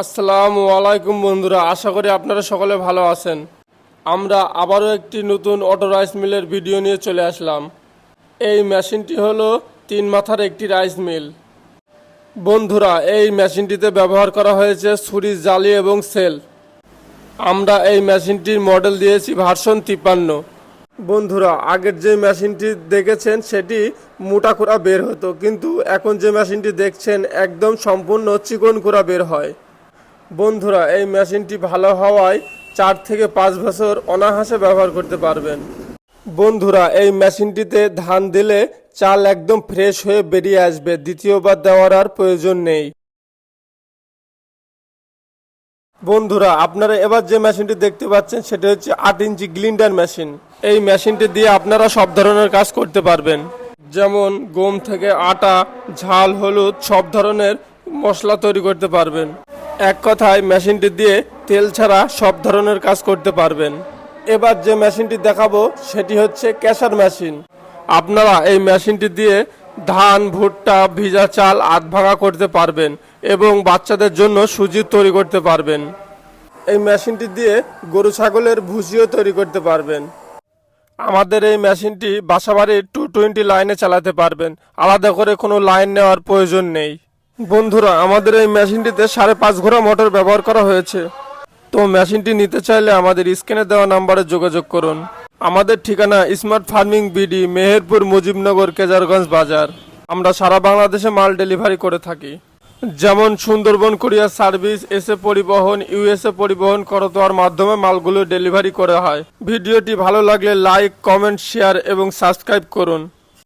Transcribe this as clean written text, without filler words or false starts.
আসসালামু আলাইকুম বন্ধুরা, আশা করি আপনারা সকলে ভালো আছেন। আমরা আবারও একটি নতুন অটো রাইস মিলের ভিডিও নিয়ে চলে আসলাম। এই মেশিনটি হলো 3 মাথার একটি রাইস মিল। বন্ধুরা, এই মেশিনটিতে ব্যবহার করা হয়েছে ছুরি, জালি এবং সেল। আমরা এই মেশিনটির মডেল দিয়েছি ভার্সন 53। বন্ধুরা, আগের যে মেশিনটি দেখেছেন সেটি মোটা করা বের হতো, কিন্তু এখন যে মেশিনটি দেখছেন একদম সম্পূর্ণ চিকন করা বের হয়। বন্ধুরা, এই মেশিনটি ভালো হওয়ায় 4 থেকে 5 বছর অনায়াসে ব্যবহার করতে পারবেন। বন্ধুরা, এই মেশিনটিতে ধান দিলে চাল একদম ফ্রেশ হয়ে বেরিয়ে আসবে, দ্বিতীয়বার দেওয়ার আর প্রয়োজন নেই। বন্ধুরা, আপনারা এবার যে মেশিনটি দেখতে পাচ্ছেন সেটা হচ্ছে 8 ইঞ্চি গ্লিন্ডার মেশিন। এই মেশিনটি দিয়ে আপনারা সব ধরনের কাজ করতে পারবেন, যেমন গম থেকে আটা, ঝাল, হলুদ, সব ধরনের মশলা তৈরি করতে পারবেন। এক কথায় মেশিনটি দিয়ে তেল ছাড়া সব ধরনের কাজ করতে পারবেন। এবার যে মেশিনটি দেখাবো সেটি হচ্ছে ক্যাশার মেশিন। আপনারা এই মেশিনটি দিয়ে ধান, ভুট্টা, ভিজা চাল আধ ভাঙা করতে পারবেন এবং বাচ্চাদের জন্য সুজি তৈরি করতে পারবেন। এই মেশিনটি দিয়ে গরু ছাগলের ভুসিও তৈরি করতে পারবেন। আমাদের এই মেশিনটি বাসাবাড়ির 220 লাইনে চালাতে পারবেন, আলাদা করে কোনো লাইন নেওয়ার প্রয়োজন নেই। বন্ধুরা, আমাদের এই মেশিনটিতে 5.5 ঘোড়া মোটর ব্যবহার করা হয়েছে। তো মেশিনটি নিতে চাইলে আমাদের স্ক্রিনে দেওয়া নাম্বারে যোগাযোগ করুন। আমাদের ঠিকানা smart farming BD, Meherpur, Mujibnagar, Kejarganj বাজার। আমরা সারা বাংলাদেশে মাল ডেলিভারি করে থাকি, যেমন Sundarban courier service, SA Paribahan, USA Paribahan করতোয়ার মাধ্যমে মালগুলো ডেলিভারি করা হয়। ভিডিওটি ভালো লাগলে লাইক, কমেন্ট, শেয়ার এবং সাবস্ক্রাইব করুন।